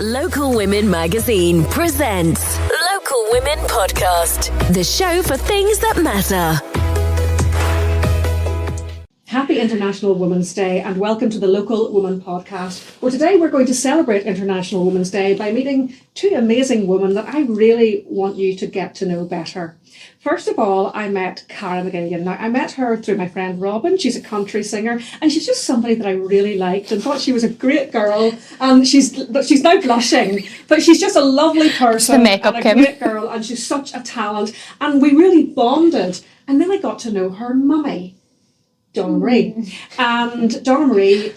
Local Women Magazine presents Local Women Podcast, the show for things that matter. Happy International Women's Day and welcome to the Local Woman Podcast, where today we're going to celebrate International Women's Day by meeting two amazing women that I really want you to get to know better. First of all, I met Cara McGillion. Now, I met her through my friend Robin. She's a country singer and she's just somebody that I really liked and thought she was a great girl. And she's now blushing, but she's just a lovely person. The makeup, and a Kim. great girl, and she's such a talent. And we really bonded. And then I got to know her mummy, Donna-Marie. And Donna-Marie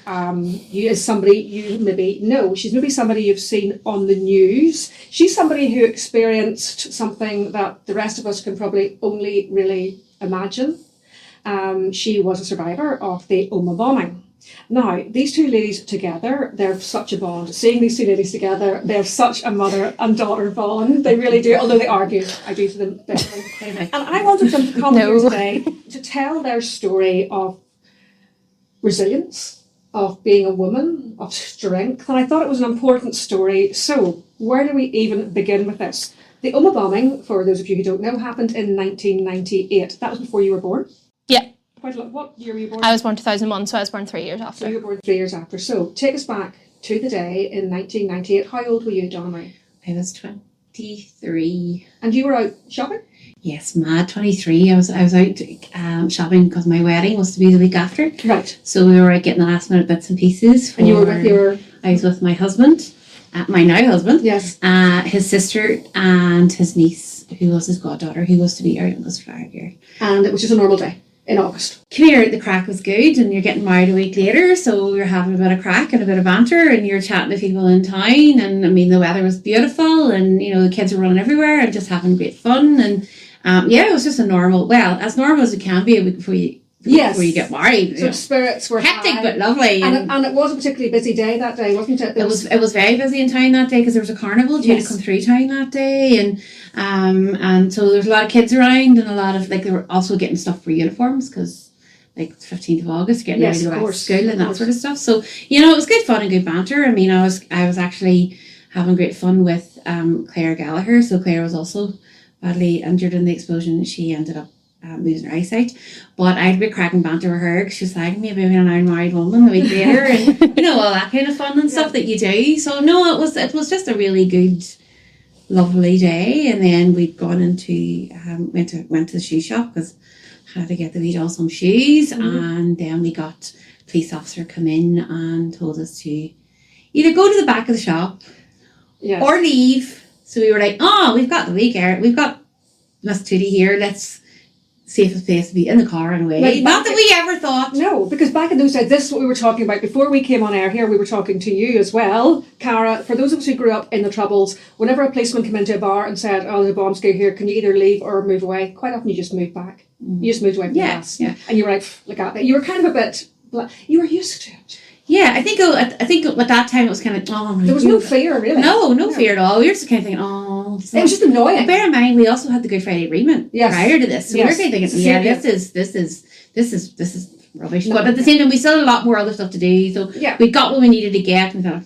is somebody you maybe know. She's maybe somebody you've seen on the news. She's somebody who experienced something that the rest of us can probably only really imagine. She was a survivor of the Omagh bombing. Now, these two ladies together, they're such a bond. Seeing these two ladies together, they have such a mother and daughter bond. They really do, although they argue. I do to them. And I wanted them to come here today to tell their story of resilience, of being a woman, of strength. And I thought it was an important story. So, where do we even begin with this? The Omagh bombing, for those of you who don't know, happened in 1998. That was before you were born? Yeah. Quite a lot. What year were you born? I was born 2001, so I was born 3 years after. So you were born 3 years after. So take us back to the day in 1998. How old were you, Donna-Marie? I was 23. And you were out shopping? Yes, mad 23. I was out shopping because my wedding was to be the week after. Right. So we were out getting the last minute bits and pieces. And you were with your... I was with my husband, my now husband. Yes. His sister and his niece, who was his goddaughter, who was to be our youngest flower here. And it was just a normal day in August. Come here, the crack was good, and you're getting married a week later, so we were having a bit of crack and a bit of banter, and you're chatting to people in town, and I mean the weather was beautiful, and you know the kids were running everywhere and just having great fun, and it was just a normal, well, as normal as it can be a week before you get married. So spirits were hectic high, but lovely, and it was a particularly busy day that day, wasn't it? It was very busy in town that day because there was a carnival due to come through town that day, and so there's a lot of kids around, and a lot of, like, they were also getting stuff for uniforms because, like, it's 15th of August, getting ready to go back to school and that sort of stuff. So, you know, it was good fun and good banter. I mean, I was actually having great fun with Claire Gallagher. So Claire was also badly injured in the explosion. She ended up losing her eyesight. But I had a bit cracking banter with her because she was like, maybe I'm an unmarried woman the week later, and, you know, all that kind of fun and stuff that you do. So, no, it was just a really good, lovely day. And then we'd gone into, went to the shoe shop because had to get the wee doll some shoes, and then we got a police officer come in and told us to either go to the back of the shop or leave. So we were like, we've got the weekend, we've got Miss Tootie here, let's safest place to be in the car and away. Like, not that we ever thought. No, because back in those days, this is what we were talking about before we came on air here. We were talking to you as well, Cara. For those of us who grew up in the Troubles, whenever a policeman came into a bar and said, there's a bombs go here, can you either leave or move away? Quite often you just moved back. You just moved away from the gas. Yeah. And you were like, look at that. You were kind of a bit, you were used to it. Yeah, I think at that time it was kind of, there was no fear, really. No fear at all. We were just kind of thinking, it was just annoying. Bear in mind, we also had the Good Friday Agreement prior to this, so we were kind of thinking, this is rubbish. But at the same time, we still had a lot more other stuff to do. So we got what we needed to get, and thought,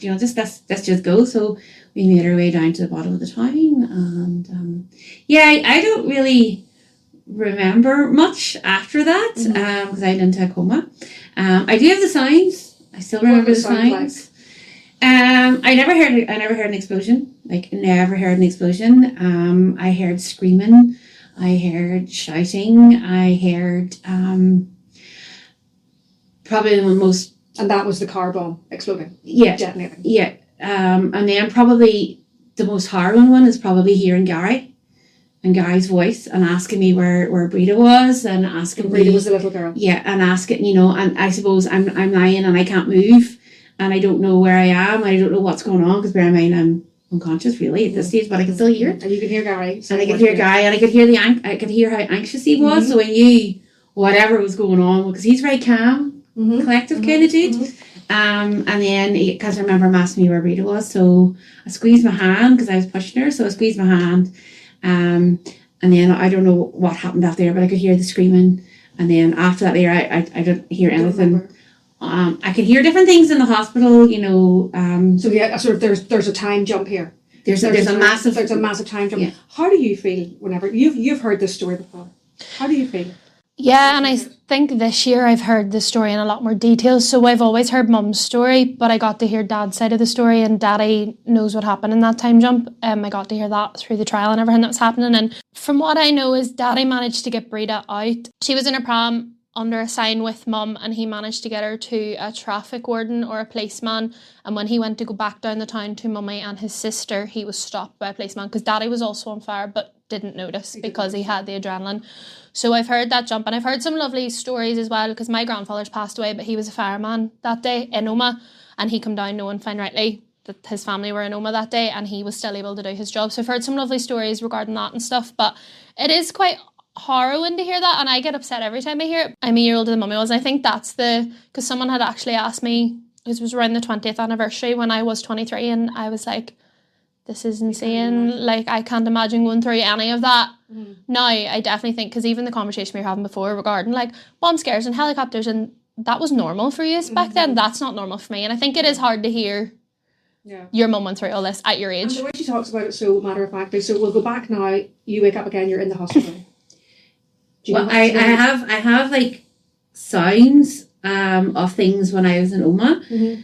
let's just go. So we made our way down to the bottom of the town, and I don't really remember much after that because I went into a coma. I do have the signs. I still remember the signs. I never heard an explosion. Like, never heard an explosion. I heard screaming. I heard shouting. I heard probably the most. And that was the car bomb exploding. Yeah, detonating. Yeah. And then probably the most harrowing one is probably hearing Gary and Gary's voice and asking me where Brita was, and asking Brita was the little girl. Yeah, and asking, you know, and I suppose I'm lying and I can't move and I don't know where I am. I don't know what's going on because bear in mind I'm unconscious really at this stage, but I can still hear it. And you can hear Gary. And I could hear Gary, and I could hear I could hear how anxious he was. So I knew whatever was going on because he's very calm, collective kind of dude. And then because I remember him asking me where Brita was, so I squeezed my hand because I was pushing her. So I squeezed my hand. And then I don't know what happened out there, but I could hear the screaming. And then after that, I didn't hear anything I could hear different things in the hospital, you know. So yeah, sort of there's a time jump here. There's a massive time jump. Yeah. How do you feel whenever you've heard this story before? How do you feel? Yeah, and I think this year I've heard the story in a lot more detail. So I've always heard Mum's story, but I got to hear Dad's side of the story, and Daddy knows what happened in that time jump. I got to hear that through the trial and everything that was happening. And from what I know is Daddy managed to get Breda out. She was in a pram under a sign with Mum, and he managed to get her to a traffic warden or a policeman. And when he went to go back down the town to Mummy and his sister, he was stopped by a policeman because Daddy was also on fire but didn't notice because he had the adrenaline. So I've heard that jump, and I've heard some lovely stories as well, because my grandfather's passed away, but he was a fireman that day in Omagh, and he come down knowing fine rightly that his family were in Omagh that day, and he was still able to do his job. So I've heard some lovely stories regarding that and stuff, but it is quite harrowing to hear that, and I get upset every time I hear it. I'm a year older than Mummy was, and I think that's because someone had actually asked me, it was around the 20th anniversary when I was 23, and I was like, this is insane. Like, I can't imagine going through any of that. Now, I definitely think, because even the conversation we were having before regarding, like, bomb scares and helicopters, and that was normal for you back then. That's not normal for me. And I think it is hard to hear your mum went through all this at your age. And the way she talks about it so matter-of-factly, so we'll go back now, you wake up again, you're in the hospital. Well, I have, like, sounds of things when I was in Omagh.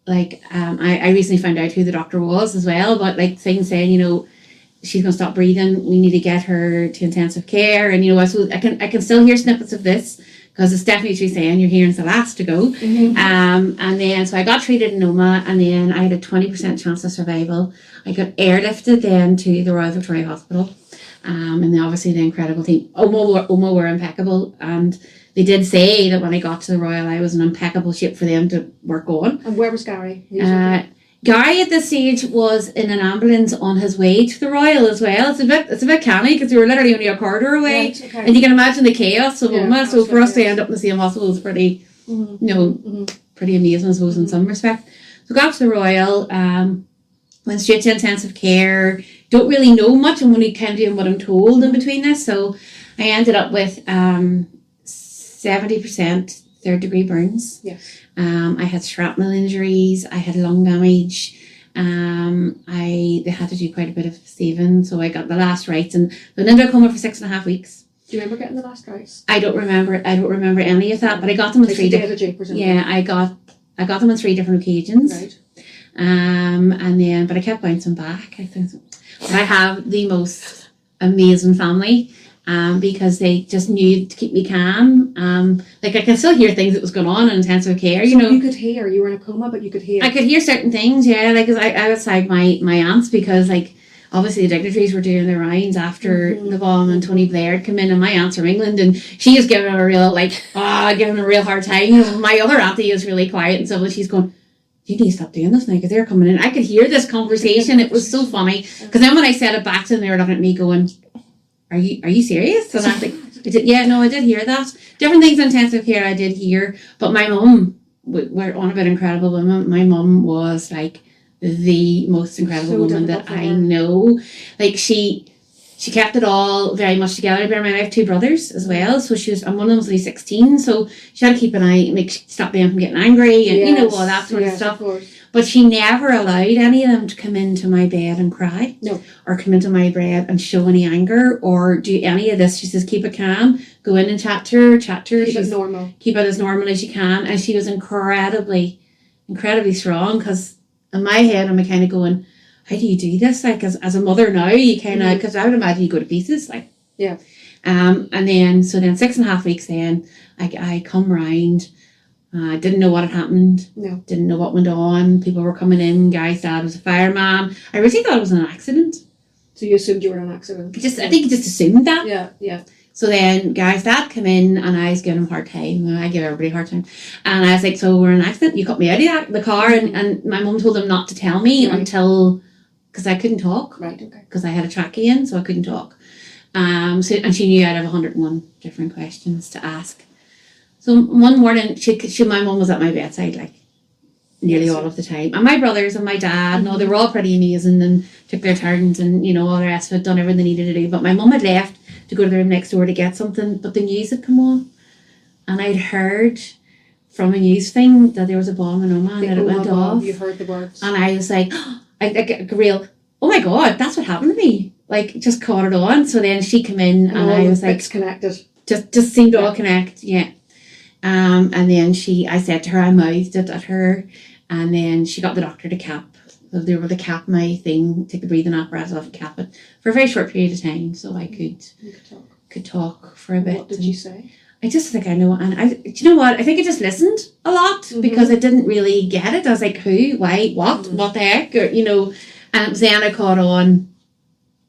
I recently found out who the doctor was as well, but like things saying, you know, she's going to stop breathing, we need to get her to intensive care, and you know, I can still hear snippets of this because it's definitely saying your hearing's the last to go. And then so I got treated in Omagh, and then I had a 20% chance of survival. I got airlifted then to the Royal Victoria Hospital, and then obviously the incredible team. Omagh were impeccable, and they did say that when I got to the Royal, I was in impeccable shape for them to work on. And where was Gary? Gary at this stage was in an ambulance on his way to the Royal as well. It's a bit canny because we were literally only a corridor away, right, okay. and you can imagine the chaos of Omagh. So for us to yes. end up in the same hospital was pretty, pretty amazing, I suppose, in some respect. So got to the Royal, went straight to intensive care. Don't really know much. I'm only kind of doing what I'm told in between this. So I ended up with 70% third degree burns. Yes. I had shrapnel injuries. I had lung damage. They had to do quite a bit of saving, so I got the last rites and went into a coma for 6.5 weeks. Do you remember getting the last rites? I don't remember any of that, but I got them on three different. Yeah, I got them on 3 different occasions. Right. But I kept bouncing back. I think but I have the most amazing family. Because they just knew to keep me calm. Like I can still hear things that was going on in intensive care. You know, you could hear. You were in a coma, but you could hear. I could hear certain things. Yeah, like cause I outside my aunts because like obviously the dignitaries were doing their rounds after the bomb, and Tony Blair had come in, and my aunt's from England, and she is giving him a real giving him a real hard time. You know, my other auntie is really quiet and stuff, but she's going, you need to stop doing this now because they're coming in. I could hear this conversation. It was so funny because then when I said it back to them, they were looking at me going, Are you serious? And I was like, I did hear that. Different things in intensive care I did hear, but my mum, we're on about incredible women. My mum was like the most incredible woman that I know. Like she kept it all very much together. Bear in mind, I have 2 brothers as well, so and one of them was only 16, so she had to keep an eye, make stop them from getting angry, and you know all that sort of stuff. Of but she never allowed any of them to come into my bed and cry. No. Or come into my bed and show any anger or do any of this. She says, keep it calm, go in and chat to her. Keep it normal. Keep it as normal as you can. And she was incredibly strong because in my head, I'm kind of going, how do you do this? Like as a mother now, you kind of, because I would imagine you go to pieces. Like, yeah. And then 6.5 weeks then, I come round. I didn't know what had happened. No. Didn't know what went on. People were coming in. Guy's dad was a fireman. I really thought it was an accident. So you assumed you were in an accident? I think he just assumed that. Yeah. So then Guy's dad came in and I was giving him a hard time. I give everybody a hard time. And I was like, so we're in an accident. You cut me out of the car. And my mum told him not to tell me until, because I couldn't talk. Right, okay. Because I had a trachea in, so I couldn't talk. And she knew I'd have 101 different questions to ask. So one morning, my mum was at my bedside, like, nearly all of the time. And my brothers and my dad, no, they were all pretty amazing and took their turns and, you know, all the rest of it, done everything they needed to do. But my mum had left to go to the room next door to get something, but the news had come on. And I'd heard from a news thing that there was a bomb in Omagh and it went off. You heard the words. And I was like, I get a real, oh my God, that's what happened to me. Like, just caught it on. So then she came in and I was like, connected. Just seemed to all connect, yeah. And then I said to her, I mouthed it at her. And then she got the doctor to cap. So they were to cap my thing, take the breathing apparatus off and cap it for a very short period of time so I could talk for a bit. What did you say? I just think I know, and do you know what? I think I just listened a lot because I didn't really get it. I was like, who, why, what the heck, or, you know, and it was then I caught on.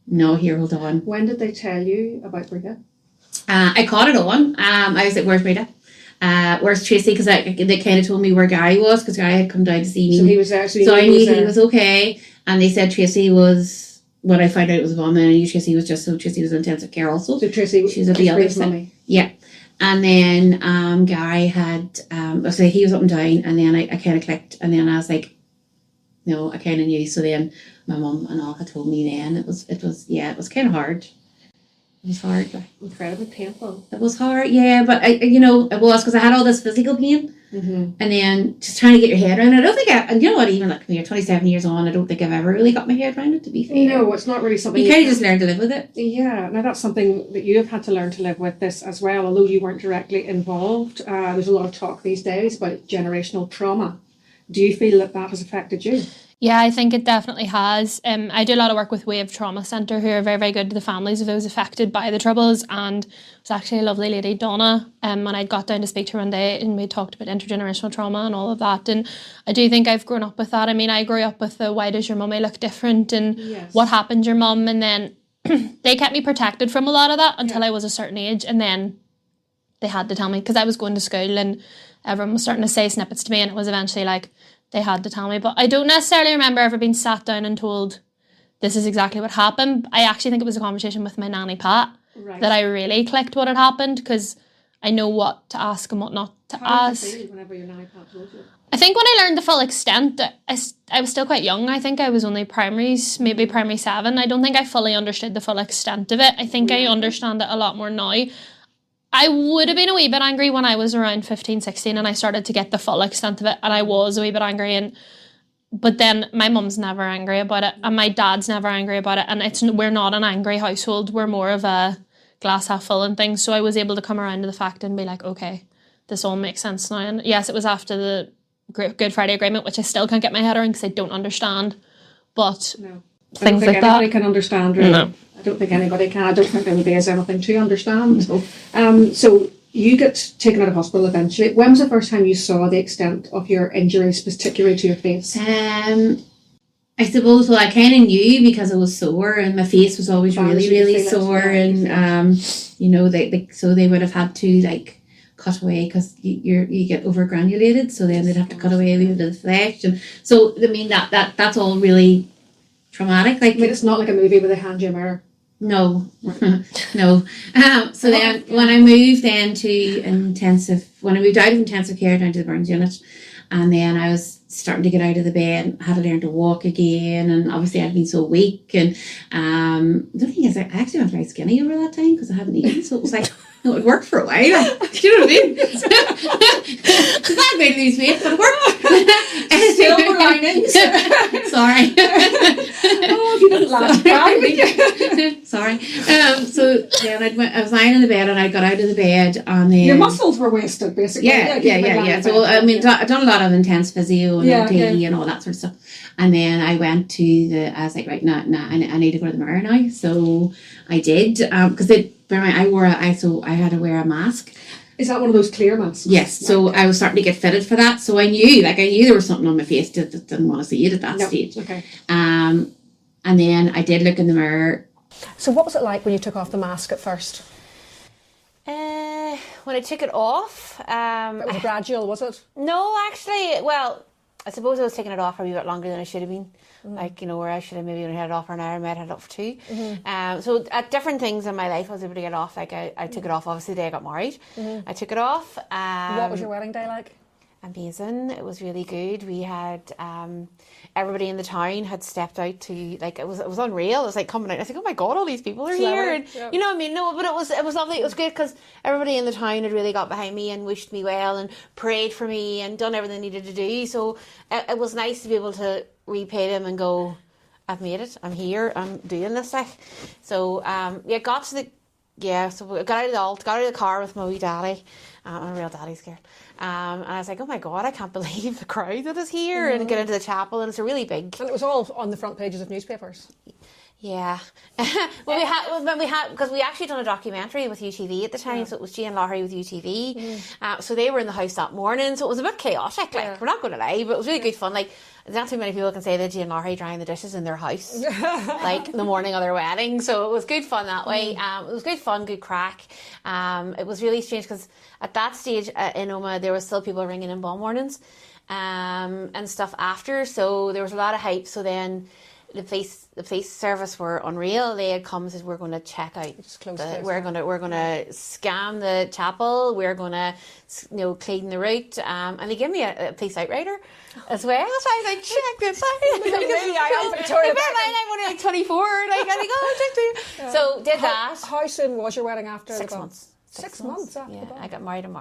No, here, hold on. When did they tell you about Brita? I caught it on. I was like, where's Brita? Where's Tracy? Because they kind of told me where Guy was because Guy had come down to see me. So he was there. So I knew he was okay. And they said Tracy was, when I found out it was a bomb, I knew Tracy was Tracy was in intensive care also. So Tracy, she's at the other side. Yeah. And then Guy had, so he was up and down, and then I kind of clicked, and then I was like, no, I kind of knew. So then my mum and all had told me then it was kind of hard. It was hard. Incredibly painful. It was hard, yeah, but it was because I had all this physical pain, and then just trying to get your head around it. I don't think and you know what, even like when you're 27 years on, I don't think I've ever really got my head around it, to be fair. No, it's not really something you kind of just learn to live with it. Yeah, now that's something that you have had to learn to live with this as well, although you weren't directly involved. There's a lot of talk these days about generational trauma. Do you feel that has affected you? Yeah, I think it definitely has. I do a lot of work with Wave Trauma Centre, who are very, very good to the families of those affected by the Troubles, and it was actually a lovely lady, Donna, when I got down to speak to her one day, and we talked about intergenerational trauma and all of that, and I do think I've grown up with that. I mean, I grew up with the why does your mummy look different, and what happened to your mum, and then they kept me protected from a lot of that until I was a certain age, and then they had to tell me, because I was going to school and everyone was starting to say snippets to me, and it was eventually like, they had to tell me. But I don't necessarily remember ever being sat down and told this is exactly what happened. I actually think it was a conversation with my nanny Pat that I really clicked what had happened, because I know what to ask and what not to ask. How did you feel whenever your nanny Pat told you? I think when I learned the full extent, I was still quite young. I think I was only primaries, maybe primary 7. I don't think I fully understood the full extent of it. I think I understand it a lot more now. I would have been a wee bit angry when I was around 15, 16 and I started to get the full extent of it, and I was a wee bit angry, but then my mum's never angry about it and my dad's never angry about it, and we're not an angry household, we're more of a glass half full and things. So I was able to come around to the fact and be like, okay, this all makes sense now. And yes, it was after the Good Friday Agreement, which I still can't get my head around because I don't understand, but things like that. I don't think anybody can understand, really. No. I don't think anybody can. I don't think anybody has anything to understand. So you get taken out of hospital eventually. When was the first time you saw the extent of your injuries, particularly to your face? I suppose, well, I kind of knew because I was sore and my face was always really sore, and so they would have had to like cut away because you get overgranulated, so then they'd have to cut away a little bit of the flesh, and so I mean that's all really traumatic. Like, I mean, it's not like a movie where they hand you a mirror. No, no. So then when I moved then to when I moved out of intensive care down to the burns unit, and then I was starting to get out of the bed, had to learn to walk again, and obviously I'd been so weak, and the thing is I actually went very skinny over that time because I hadn't eaten, so it was like, no, it worked for a while. Do you know what I mean? It's not great to lose weight, but it worked. Silver linings. Sorry. Oh, you didn't laugh. Sorry. So then I was lying in the bed and I got out of the bed, and then your muscles were wasted, basically. Yeah. So I mean, I've done a lot of intense physio and OT and all that sort of stuff. And then I went to I was like, right, nah, I need to go to the mirror now. So I did, because I had to wear a mask. Is that one of those clear masks? Yes. So I was starting to get fitted for that. So I knew there was something on my face that didn't want to see it at that stage. Okay. And then I did look in the mirror. So what was it like when you took off the mask at first? When I took it off, it was gradual, was it? No, actually, well, I suppose I was taking it off for a wee bit longer than I should have been. Like, where I should have maybe only had it off for an hour, I might have had it off for 2. So at different things in my life I was able to get off. Like I took it off obviously the day I got married. I took it off. What was your wedding day like? amazing. It was really good. We had everybody in the town had stepped out to, like, it was unreal. It was like coming out. I was like, oh my god, all these people are here, and you know what I mean. No, but it was lovely. It was great because everybody in the town had really got behind me and wished me well and prayed for me and done everything they needed to do. So it was nice to be able to repay them and go, I've made it. I'm here. I'm doing this. Like, so got to the. Yeah, so we got out of the car with my wee daddy. I'm a real daddy's girl. And I was like, oh my God, I can't believe the crowd that is here, and get into the chapel, and it's a really big. And it was all on the front pages of newspapers. Yeah. Well, we had, because we actually done a documentary with UTV at the time, so it was Jean Lahry with UTV. So they were in the house that morning, so it was a bit chaotic, like, we're not going to lie, but it was really good fun. Like, not too many people can say that Jean Lahry drying the dishes in their house, like the morning of their wedding. So it was good fun that way. It was good fun, good crack. It was really strange because at that stage in Omagh, there was still people ringing in bomb warnings and stuff after. So there was a lot of hype. So then the police service were unreal. They had come and said, we're going to check out. We're going to scam the chapel. We're going to, clean the route. And they gave me a police outrider as well. So I was like, check this out. I'm only like 24. Like, I think, check. So did that. How soon was your wedding after? 6 months. 6 months after. Yeah, I got married in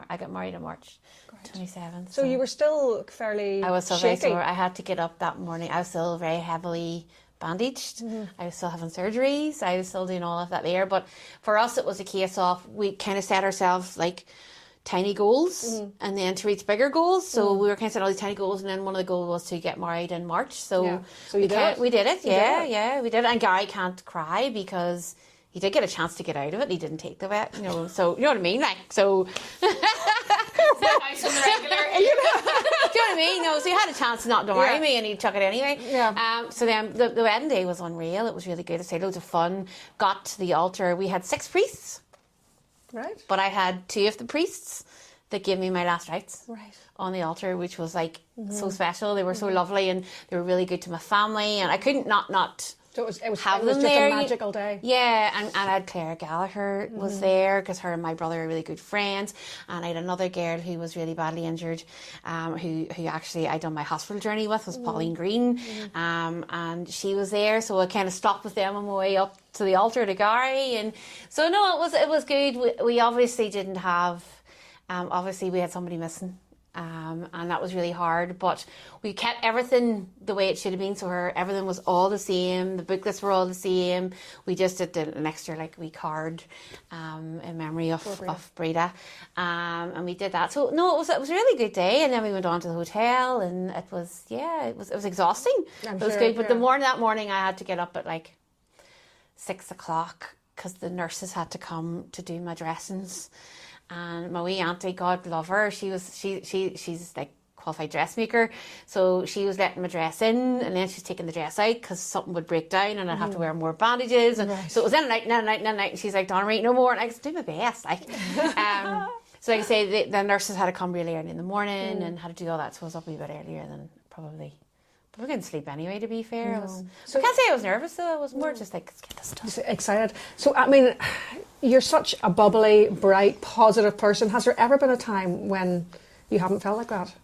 March 27th. So you were still fairly I was still shaky. very sore. I had to get up that morning. I was still very heavily bandaged. I was still having surgeries. I was still doing all of that there. But for us, it was a case of, we kind of set ourselves like tiny goals and then to reach bigger goals. So we were kind of setting all these tiny goals, and then one of the goals was to get married in March. So, we did it. We did it. And Gary can't cry because he did get a chance to get out of it. He didn't take the bet, so you know what I mean? Like, so. Do you know what I mean? No, so he had a chance to not marry me, and he took it anyway. Yeah. So then the wedding day was unreal. It was really good. I say loads of fun. Got to the altar. We had 6 priests. Right. But I had 2 of the priests that gave me my last rites on the altar, which was like so special. They were so lovely, and they were really good to my family, and I couldn't not. So it was just a magical day. Yeah, and I had Claire Gallagher was there because her and my brother are really good friends, and I had another girl who was really badly injured, who actually I done my hospital journey with, was Pauline Green, and she was there, so I kind of stopped with them on my way up to the altar to Gary, and so no, it was good. We obviously didn't have, obviously we had somebody missing. And that was really hard, but we kept everything the way it should have been. So everything was all the same. The booklets were all the same. We just did an extra wee card in memory of Breda, and we did that. So no, it was a really good day. And then we went on to the hotel, and it was exhausting. It was good, but that morning I had to get up at 6 o'clock because the nurses had to come to do my dressings. And my wee auntie, God love her, she's like qualified dressmaker, so she was letting my dress in, and then she's taking the dress out because something would break down and I'd have to wear more bandages, and so it was in a night, and she's like, Donna-Marie, no more, and I was do my best, so like I say, the nurses had to come really early in the morning and had to do all that, so I was up a wee bit earlier than probably. But we couldn't sleep anyway, to be fair. I can't say I was nervous, though. I was more just like, let's get this done. Just excited. So, I mean, you're such a bubbly, bright, positive person. Has there ever been a time when you haven't felt like that?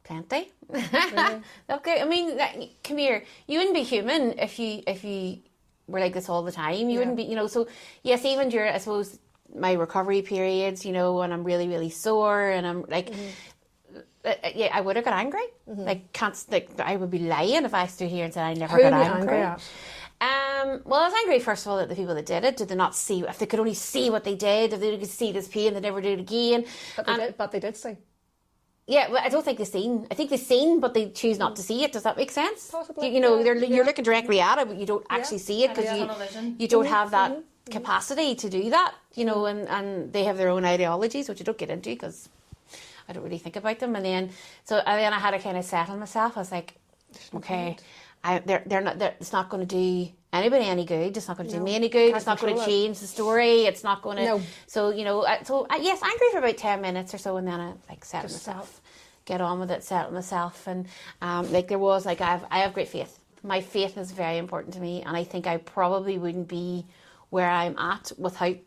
Plenty. Really? Okay, I mean, come here. You wouldn't be human if you were like this all the time. You wouldn't be, so so even during, I suppose, my recovery periods, when I'm really, really sore and I'm like... I would have got angry. I would be lying if I stood here and said I never got angry. At? Well, I was angry first of all at the people that did it. Did they not see? If they could only see what they did, if they could see this pain, they never do it again. But they did see. Yeah, well, I don't think they've seen. I think they've seen, but they choose not to see it. Does that make sense? Possibly. You're looking directly at it, but you don't actually see it because you don't have that capacity to do that. And they have their own ideologies, which you don't get into because I don't really think about them. And then I had to kind of settle myself. I was like, okay, it's not going to do anybody any good. It's not going to do me any good. It's not going to change the story. It's not going to. No. So yes, angry for about 10 minutes or so, and then I settle myself, get on with it, settle myself, and I have great faith. My faith is very important to me, and I think I probably wouldn't be where I'm at without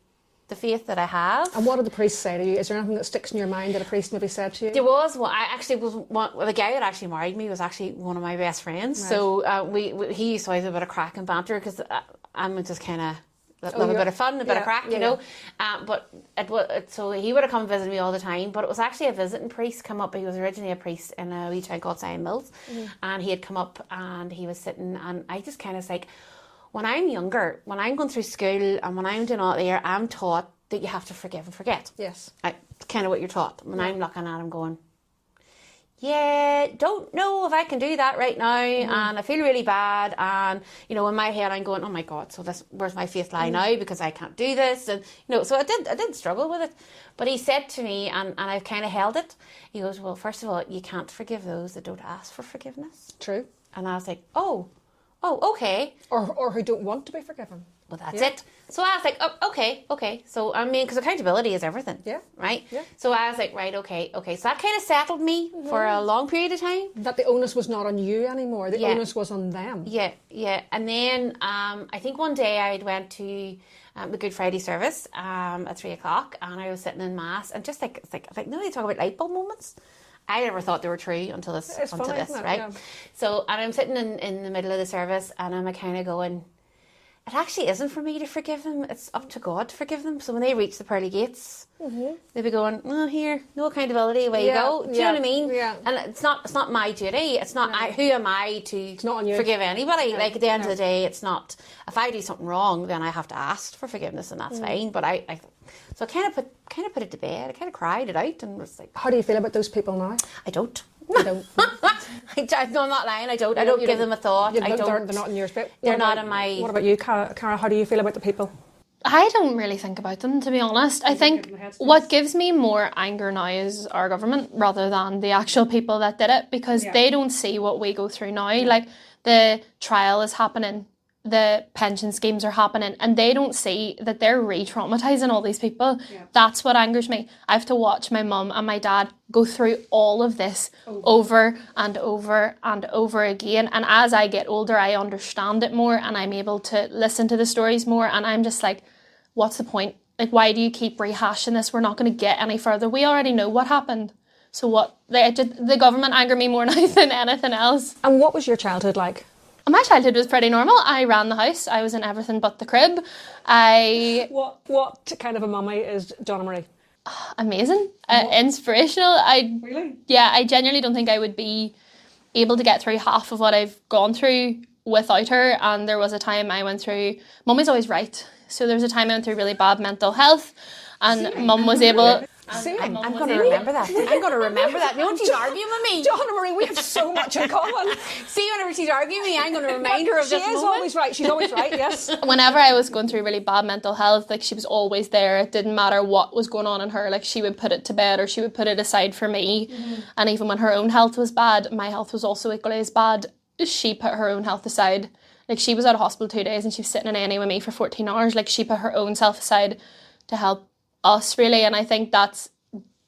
the faith that I have. And what did the priest say to you? Is there anything that sticks in your mind that a priest maybe said to you? There was one. The guy that actually married me was actually one of my best friends. Right. So he used to always have a bit of crack and banter because I'm just kind of love a bit of fun, a bit of crack, you know. So he would have come and visit me all the time. But it was actually a visiting priest come up. He was originally a priest in a wee town called Sion Mills, and he had come up and he was sitting, and I just kind of like, when I'm younger, when I'm going through school and when I'm doing all there, I'm taught that you have to forgive and forget. Yes. It's kind of what you're taught. When I'm looking at him going, yeah, don't know if I can do that right now, and I feel really bad, and you know, in my head I'm going, oh my God, so where's my faith lie now, because I can't do this, and you know, so I did struggle with it. But he said to me, and I've kind of held it, he goes, well, first of all, you can't forgive those that don't ask for forgiveness. True. And I was like, oh, okay. Or who don't want to be forgiven. Well, that's it. So I was like, oh, okay. So, I mean, because accountability is everything. Yeah. Right? Yeah. So I was like, right, okay. So that kind of settled me for a long period of time. That the onus was not on you anymore. The onus was on them. Yeah. And then I think one day I went to the Good Friday service at 3:00, and I was sitting in Mass, and just like no, they talk about light bulb moments. I never thought they were true until this, right? Yeah. So, and I'm sitting in the middle of the service, and I'm kind of going, it actually isn't for me to forgive them. It's up to God to forgive them. So when they reach the pearly gates, they'll be going, oh, here, no accountability, away you go. Do you know what I mean? Yeah. And it's not my duty. It's not, who am I to forgive anybody? No. Like, at the end of the day, it's not, if I do something wrong, then I have to ask for forgiveness, and that's fine. But so I kind of put it to bed. I kind of cried it out and was like, how do you feel about those people now? I don't. You don't. No, I'm not lying. I don't. I don't give them a thought. I don't. They're not in your spirit. They're not in my. What about you, Cara? How do you feel about the people? I don't really think about them, to be honest. I think what gives me more anger now is our government rather than the actual people that did it, because they don't see what we go through now. Like, the trial is happening, the pension schemes are happening, and they don't see that they're re-traumatising all these people. Yeah. That's what angers me. I have to watch my mum and my dad go through all of this over and over and over again. And as I get older, I understand it more, and I'm able to listen to the stories more. And I'm just like, what's the point? Like, why do you keep rehashing this? We're not going to get any further. We already know what happened. So what? The government anger me more now than anything else. And what was your childhood like? My childhood was pretty normal. I ran the house. I was in everything but the crib. What kind of a mummy is Donna-Marie? Amazing. Inspirational. Really? Yeah, I genuinely don't think I would be able to get through half of what I've gone through without her. And there was a time I went through... Mummy's always right. So there was a time I went through really bad mental health, and Mum was able... I'm going to remember that. I'm going to remember that. No, she's arguing with me. Donna-Marie, we have so much in common. See, whenever she's arguing with me, I'm going to remind her of this moment. She is always right. She's always right, yes. Whenever I was going through really bad mental health, like, she was always there. It didn't matter what was going on in her. Like, she would put it to bed, or she would put it aside for me. And even when her own health was bad, my health was also equally as bad. She put her own health aside. Like, she was out of hospital 2 days and she was sitting in A&E with me for 14 hours. Like, she put her own self aside to help us, really. And I think that's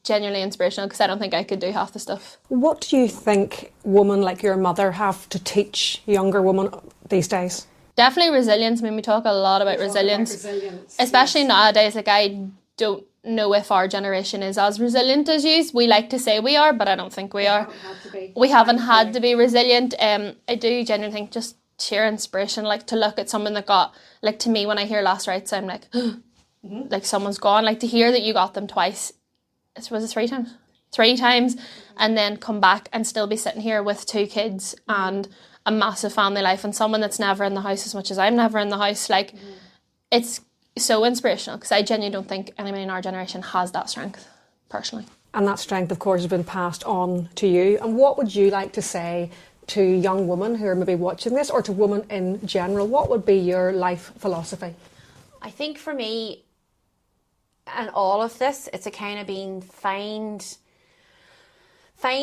genuinely inspirational, because I don't think I could do half the stuff. What do you think women like your mother have to teach younger women these days? Definitely resilience. I mean, we talk a lot about resilience. Especially nowadays. Like, I don't know if our generation is as resilient as you. We like to say we are, but I don't think we are. We haven't had to be resilient. I do genuinely think just sheer inspiration, like, to look at someone that got, like, to me, when I hear last rites, I'm like, like, someone's gone. Like, to hear that you got them twice. Was it 3 times? 3 times, and then come back and still be sitting here with 2 kids and a massive family life, and someone that's never in the house as much as I'm never in the house. Like, it's so inspirational, because I genuinely don't think anyone in our generation has that strength, personally. And that strength, of course, has been passed on to you. And what would you like to say to young women who are maybe watching this, or to women in general? What would be your life philosophy? I think for me, and all of this, it's a kind of being find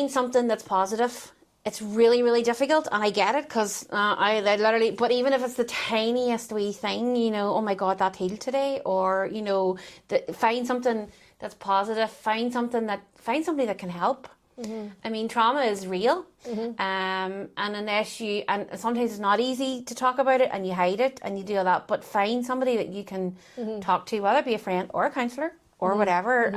something that's positive. It's really, really difficult, and I get it, because I literally, but even if it's the tiniest wee thing, you know, oh my God, that healed today, or, you know, find something that's positive, find somebody that can help. I mean, trauma is real, and unless and sometimes it's not easy to talk about it, and you hide it, and you do all that. But find somebody that you can talk to, whether it be a friend or a counsellor or whatever.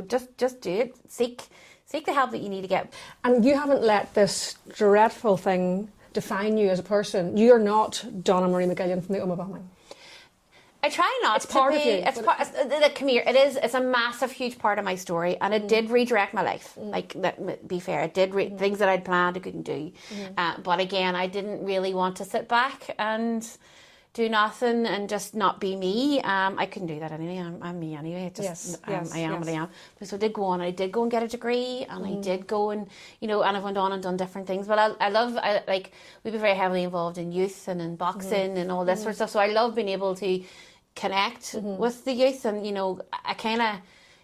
Just do it. Seek the help that you need to get. And you haven't let this dreadful thing define you as a person. You're not Donna-Marie McGillion from the Omagh bombing. I try not it's to part be. Of you, it's part. Come here. It's a massive, huge part of my story, and it did redirect my life. Like, be fair, it did things that I'd planned I couldn't do. But again, I didn't really want to sit back and do nothing and just not be me. I couldn't do that anyway. I'm me anyway. I am what I am. So I did go on. I did go and get a degree, and I did go and and I've went on and done different things. But we've been very heavily involved in youth and in boxing and all this sort of stuff. So I love being able to connect with the youth, and I kind of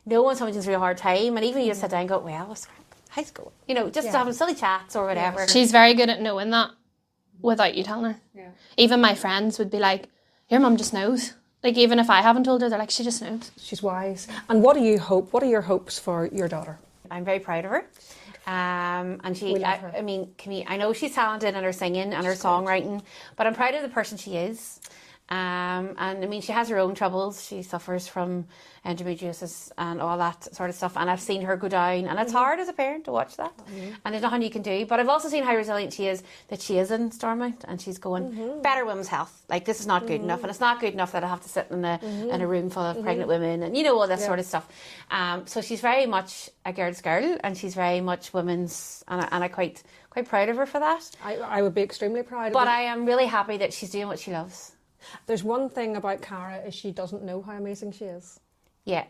know when someone's through a hard time, and even you just sit down and go, well, what's high school? Just having silly chats or whatever. Yeah. She's very good at knowing that without you telling her. Yeah. Even my friends would be like, your mum just knows. Like, even if I haven't told her, they're like, she just knows. She's wise. And what do you hope? What are your hopes for your daughter? I'm very proud of her. And she, I mean, I know she's talented in her singing and her songwriting, but I'm proud of the person she is. And I mean, she has her own troubles. She suffers from endometriosis and all that sort of stuff, and I've seen her go down, and it's hard as a parent to watch that, and there's nothing you can do. But I've also seen how resilient she is, that she is in Stormont, and she's going, better women's health, like, this is not good enough, and it's not good enough that I have to sit in a room full of pregnant women, and all this sort of stuff. So she's very much a girl's girl, and she's very much women's, and I'm quite proud of her for that. I would be extremely proud of her. But I am really happy that she's doing what she loves. There's one thing about Cara, is she doesn't know how amazing she is. Yeah,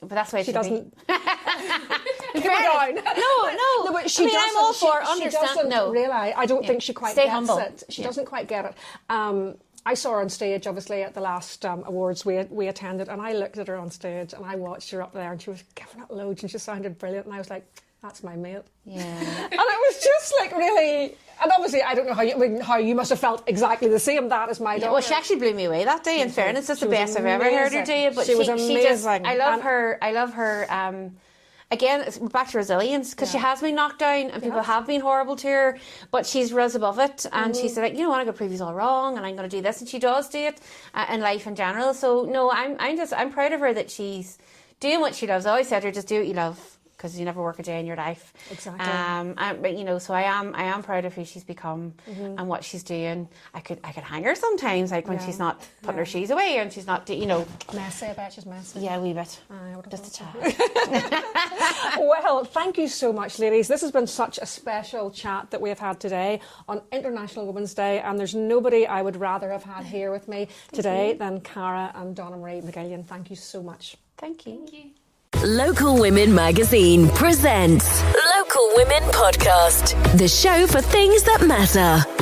but that's why she doesn't. Keep her down. No, but she doesn't. I'm all for understand. She doesn't realise. I don't think she quite Stay gets humble. it. She doesn't quite get it. I saw her on stage, obviously, at the last awards we attended, and I looked at her on stage, and I watched her up there, and she was giving it loads, and she sounded brilliant, and I was like, that's my mate. Yeah. And it was just like really, and obviously I don't know how you must have felt exactly the same. That is my daughter. Well, she actually blew me away that day. In fairness, it's the best I've ever heard her do it. But she was amazing. I love her. Again, it's back to resilience, because she has been knocked down and people have been horrible to her, but she's rose above it, and she said, like, I'm going to prove you all wrong, and I'm going to do this, and she does do it in life in general. So no, I'm proud of her that she's doing what she loves. I always said to her, just do what you love, because you never work a day in your life. Exactly. But so I am proud of who she's become and what she's doing. I could hang her sometimes, like when she's not putting her shoes away and she's not, messy. I bet she's messy. Yeah, a wee bit. Just a chat. Well, thank you so much, ladies. This has been such a special chat that we have had today on International Women's Day, and there's nobody I would rather have had here with me today than Cara and Donna-Marie McGillion. Thank you so much. Thank you. Local Women Magazine presents Local Women Podcast, the show for things that matter.